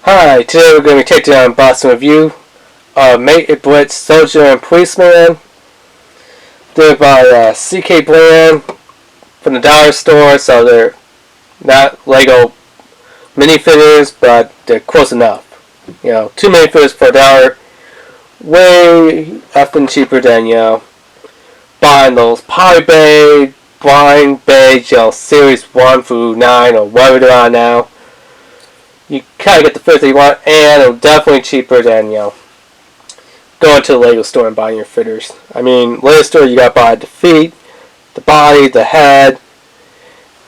Hi, today we're going to be taking an unboxing review of MAKE-iT SOLDiER and POLiCEMAN. They're by CK brand from the dollar store, so they're not Lego minifigures, but they're close enough. You know, 2 minifigures for $1, way often cheaper than, you know, buying those polybag, blind beige, you know, series 1 through 9 or whatever they're on now. You kind of get the figures that you want, and it's definitely cheaper than, you know, going to the Lego store and buying your figures. I mean, Lego store, you gotta buy the feet, the body, the head,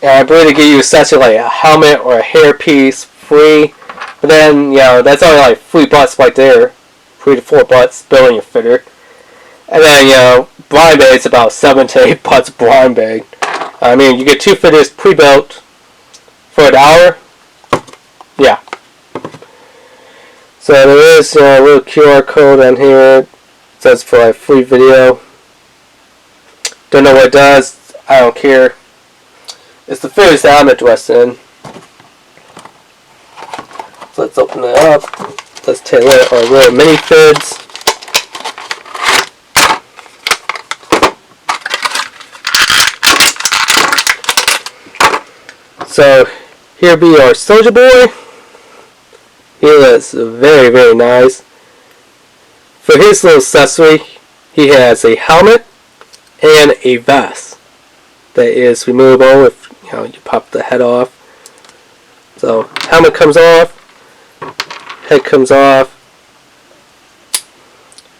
and I believe they give you essentially like a helmet or a hair piece free. But then, you know, that's only like $3 right there, $3 to $4 building your figure. And then, you know, blind bag is about $7 to $8 blind bag. I mean, you get 2 figures pre-built for $1. Yeah. So there is a little QR code on here. It says for a free video. Don't know what it does. I don't care. It's the figures that I'm interested in. So let's open it up. Let's take a look at our little minifigs. So here be our Soldier Boy. He looks very, very nice. For his little accessory, he has a helmet and a vest that is removable if you pop the head off. So helmet comes off, head comes off,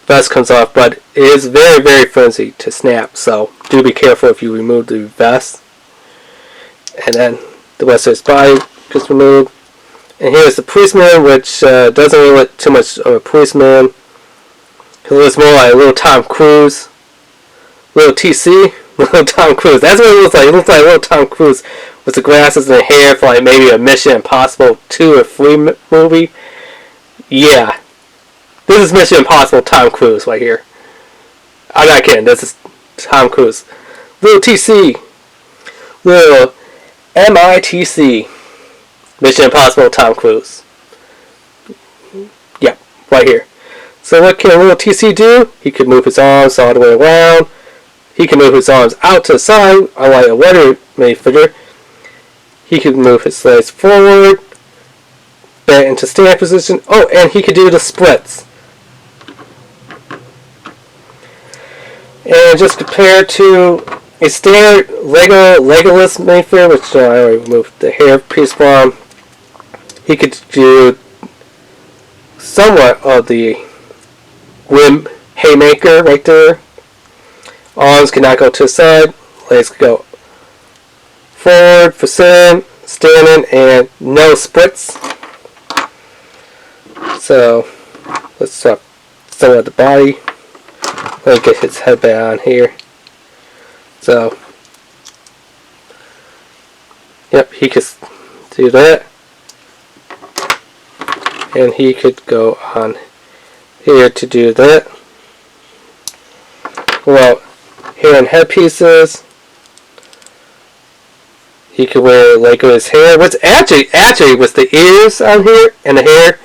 vest comes off, but it is very, very flimsy to snap. So do be careful if you remove the vest. And then the rest of his body gets removed. And here's the POLiCEMAN, which doesn't really look too much of a POLiCEMAN. He looks more like a little Tom Cruise. Little TC. Little Tom Cruise. That's what it looks like. It looks like little Tom Cruise with the glasses and the hair for like maybe a Mission Impossible 2 or 3 movie. Yeah. This is Mission Impossible Tom Cruise right here. I'm not kidding. This is Tom Cruise. Little TC. Little MITC. Mission Impossible Tom Cruise. Yep, right here. So what can little TC do? He can move his arms all the way around. He can move his arms out to the side, unlike a weather minifigure. He can move his legs forward, back into stand position. Oh, and he can do the splits. And just compared to a standard Legolas minifigure, which I already removed the hair piece from, he could do somewhat of the rim haymaker right there. Arms cannot go to the side, legs can go forward for standing, and no splits. So let's start some of the body. Let me get his head back on here. So, yep, he could do that. And he could go on here to do that. Well, hair and head pieces. He could wear like his hair. What's actually with the ears on here and the hair.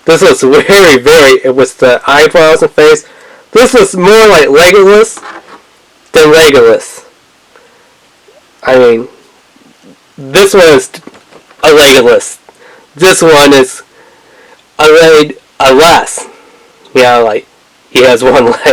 This looks very, very, with the eyebrows and face. This looks more like Legolas than Legolas. I mean, this one is a Legolas. This one is a less. Yeah, like he has one leg.